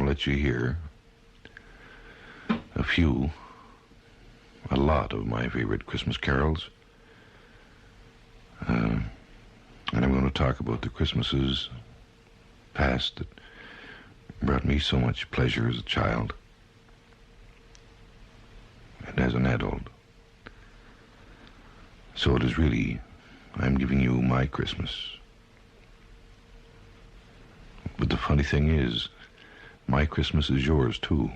let you hear a lot of my favorite Christmas carols. And I'm going to talk about the Christmases past that brought me so much pleasure as a child and as an adult. So it is really, I'm giving you my Christmas. But the funny thing is, my Christmas is yours too.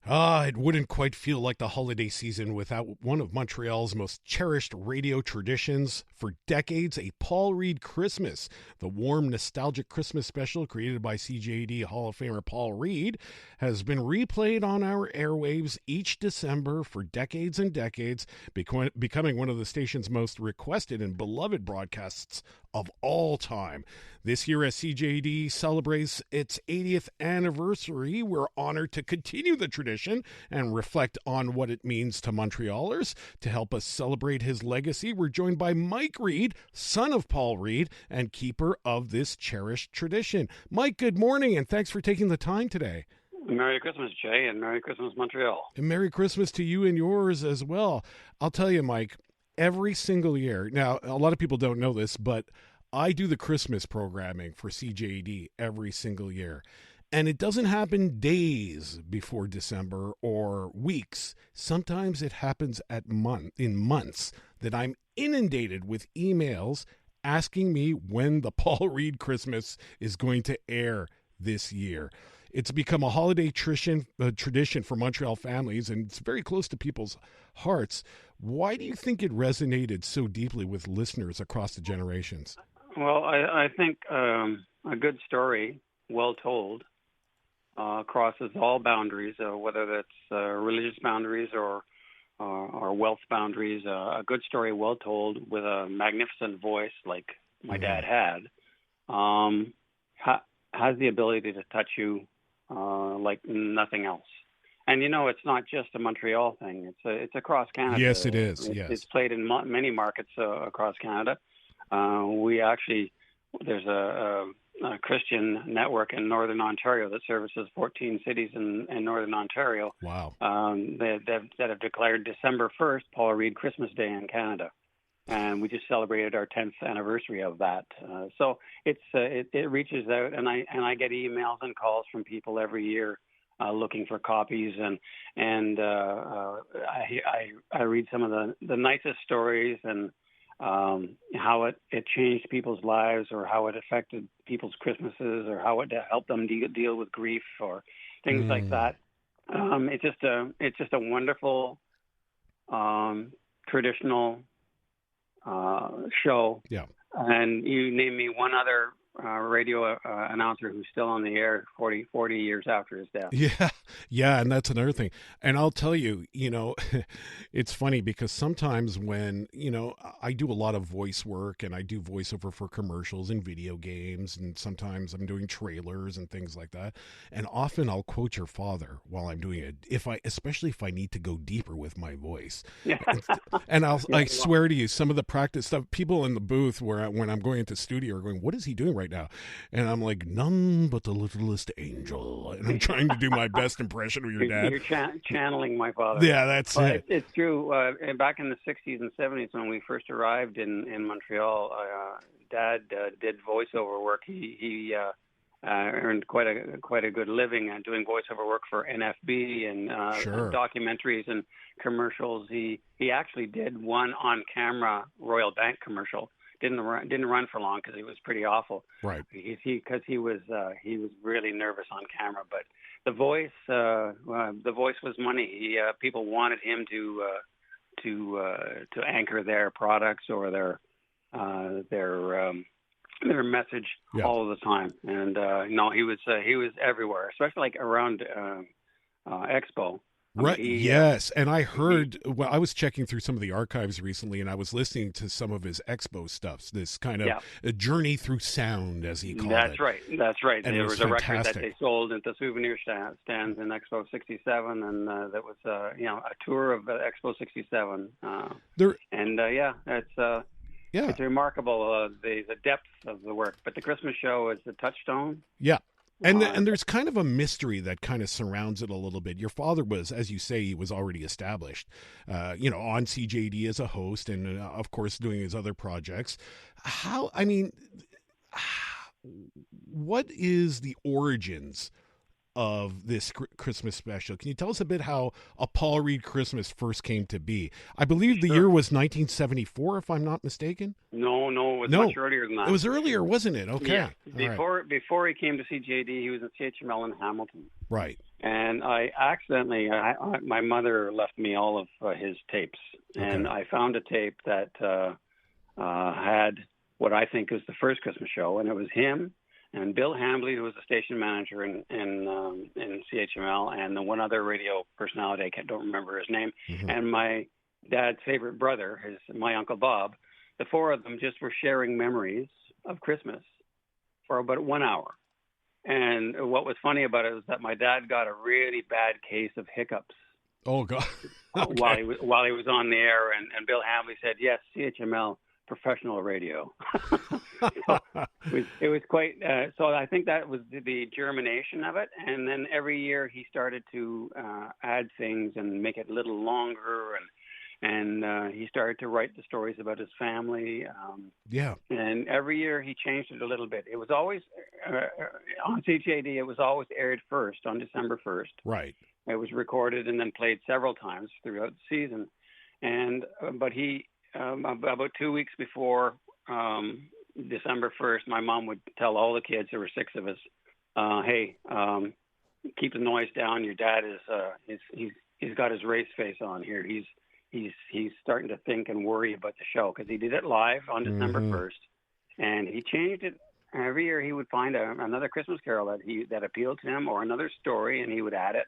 It wouldn't quite feel like the holiday season without one of Montreal's most cherished radio traditions. For decades, a Paul Reid Christmas, the warm, nostalgic Christmas special created by CJAD Hall of Famer Paul Reid, has been replayed on our airwaves each December for decades and decades, becoming one of the station's most requested and beloved broadcasts of all time. This year, as CJAD celebrates its 80th anniversary, we're honored to continue the tradition and reflect on what it means to Montrealers. To help us celebrate his legacy, we're joined by Mike Reid, son of Paul Reid, and keeper of this cherished tradition. Mike, good morning, and thanks for taking the time today. Merry Christmas, Jay, and Merry Christmas, Montreal. And Merry Christmas to you and yours as well. I'll tell you, Mike, every single year, now, a lot of people don't know this, but I do the Christmas programming for CJAD every single year. And it doesn't happen days before December or weeks. Sometimes it happens in months that I'm inundated with emails asking me when the Paul Reid Christmas is going to air this year. It's become a holiday tradition for Montreal families, and it's very close to people's hearts. Why do you think it resonated so deeply with listeners across the generations? Well, I think a good story, well told, crosses all boundaries, whether that's religious boundaries or wealth boundaries. A good story, well told, with a magnificent voice like my dad had, has the ability to touch you like nothing else. And it's not just a Montreal thing; it's across Canada. Yes, it is. Yes, it's played in many markets across Canada. There's a Christian network in Northern Ontario that services 14 cities in Northern Ontario. Wow. That have declared December 1st Paul Reid Christmas Day in Canada. And we just celebrated our 10th anniversary of that. So it reaches out, and I get emails and calls from people every year looking for copies, and I read some of the nicest stories and how it changed people's lives, or how it affected people's Christmases, or how it helped them deal with grief or things like that. It's just a wonderful traditional show. Yeah. And you name me one other radio announcer who's still on the air 40 years after his death. Yeah, and that's another thing. And I'll tell you, it's funny because sometimes when, I do a lot of voice work and I do voiceover for commercials and video games, and sometimes I'm doing trailers and things like that. And often I'll quote your father while I'm doing it, especially if I need to go deeper with my voice. Yeah. And I swear to you, some of the practice stuff, people in the booth when I'm going into studio are going, what is he doing right now? And I'm like, none but the littlest angel. And I'm trying to do my best impression of your dad. You're channeling my father. Yeah, that's it. It's true. Back in the 60s and 70s when we first arrived in Montreal, Dad did voiceover work. He earned quite a good living doing voiceover work for NFB and documentaries and commercials. He actually did one on-camera Royal Bank commercial. Didn't run for long because it was pretty awful. Right. Because he was really nervous on camera. But the voice was money. People wanted him to anchor their products or their message all of the time. And he was everywhere, especially like around Expo. Right. Yes. And I heard, I was checking through some of the archives recently, and I was listening to some of his Expo stuff, this kind of a journey through sound, as he called it. That's right. And there was a fantastic. record that they sold at the souvenir stands in Expo 67, and that was, a tour of Expo 67. It's remarkable, the depth of the work. But the Christmas show is the touchstone. Yeah. And there's kind of a mystery that kind of surrounds it a little bit. Your father was, as you say, he was already established, on CJAD as a host and, of course, doing his other projects. What is the origins of this Christmas special? Can you tell us a bit how a Paul Reid Christmas first came to be? I believe the year was 1974, if I'm not mistaken. No, it was much earlier than that. It was earlier, wasn't it? Okay. Yeah. Before he came to CJAD, he was at CHML in Hamilton. Right. And I accidentally, my mother left me all of his tapes, and I found a tape that had what I think is the first Christmas show, and it was him and Bill Hambley, who was a station manager in CHML, and the one other radio personality, I don't remember his name, and my dad's favorite brother, my Uncle Bob. The four of them just were sharing memories of Christmas for about 1 hour. And what was funny about it was that my dad got a really bad case of hiccups. Oh, God. Okay. While he was on the air, and Bill Hambley said, yes, CHML, professional radio. So it was quite, so I think that was the germination of it. And then every year he started to add things and make it a little longer. And he started to write the stories about his family. And every year he changed it a little bit. It was always, on CJAD, it was always aired first on December 1st. Right. It was recorded and then played several times throughout the season. But he, about 2 weeks before December 1st, my mom would tell all the kids, there were 6 of us, hey, keep the noise down. Your dad he's got his race face on here. He's starting to think and worry about the show, because he did it live on December 1st, and he changed it. Every year he would find another Christmas carol that appealed to him, or another story, and he would add it.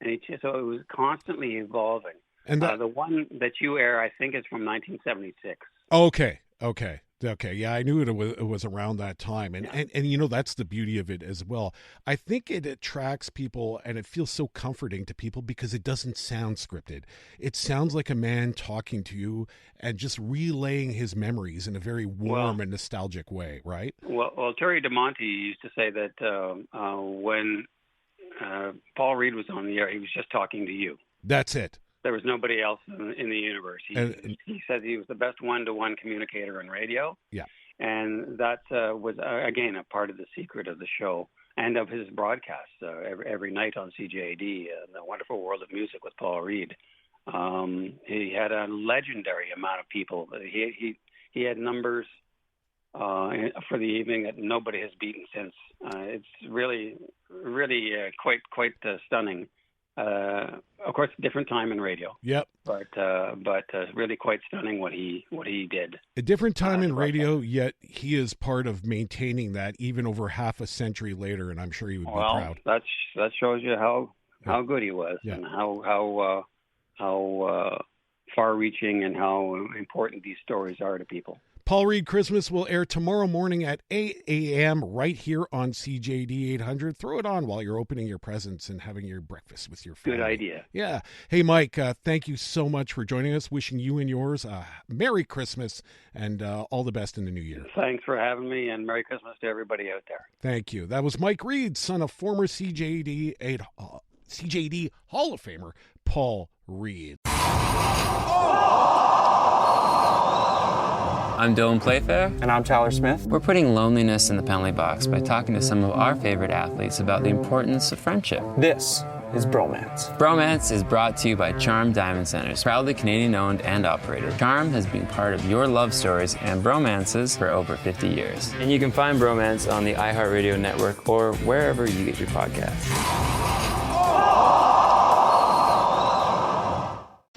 And so it was constantly evolving. And the one that you air, I think, is from 1976. Okay. Yeah, I knew it was around that time. And that's the beauty of it as well. I think it attracts people, and it feels so comforting to people because it doesn't sound scripted. It sounds like a man talking to you and just relaying his memories in a very warm and nostalgic way, right? Well, Terry DeMonte used to say that when Paul Reid was on the air, he was just talking to you. That's it. There was nobody else in the universe. He said he was the best one-to-one communicator in radio. Yeah. And that was, again, a part of the secret of the show and of his broadcasts every night on CJAD, The Wonderful World of Music with Paul Reid. He had a legendary amount of people. He had numbers for the evening that nobody has beaten since. It's really quite stunning. Of course, different time in radio. Yep. But really quite stunning what he did. A different time in radio, yet he is part of maintaining that even over half a century later, and I'm sure he would be proud. That shows you how good he was, and how far-reaching and how important these stories are to people. Paul Reid Christmas will air tomorrow morning at 8 a.m. right here on CJAD 800. Throw it on while you're opening your presents and having your breakfast with your family. Good idea. Yeah. Hey, Mike, thank you so much for joining us. Wishing you and yours a Merry Christmas and all the best in the new year. Thanks for having me, and Merry Christmas to everybody out there. Thank you. That was Mike Reid, son of former CJAD Hall of Famer Paul Reid. I'm Dylan Playfair. And I'm Tyler Smith. We're putting loneliness in the penalty box by talking to some of our favorite athletes about the importance of friendship. This is Bromance. Bromance is brought to you by Charm Diamond Centers, proudly Canadian-owned and operated. Charm has been part of your love stories and bromances for over 50 years. And you can find Bromance on the iHeartRadio network or wherever you get your podcasts.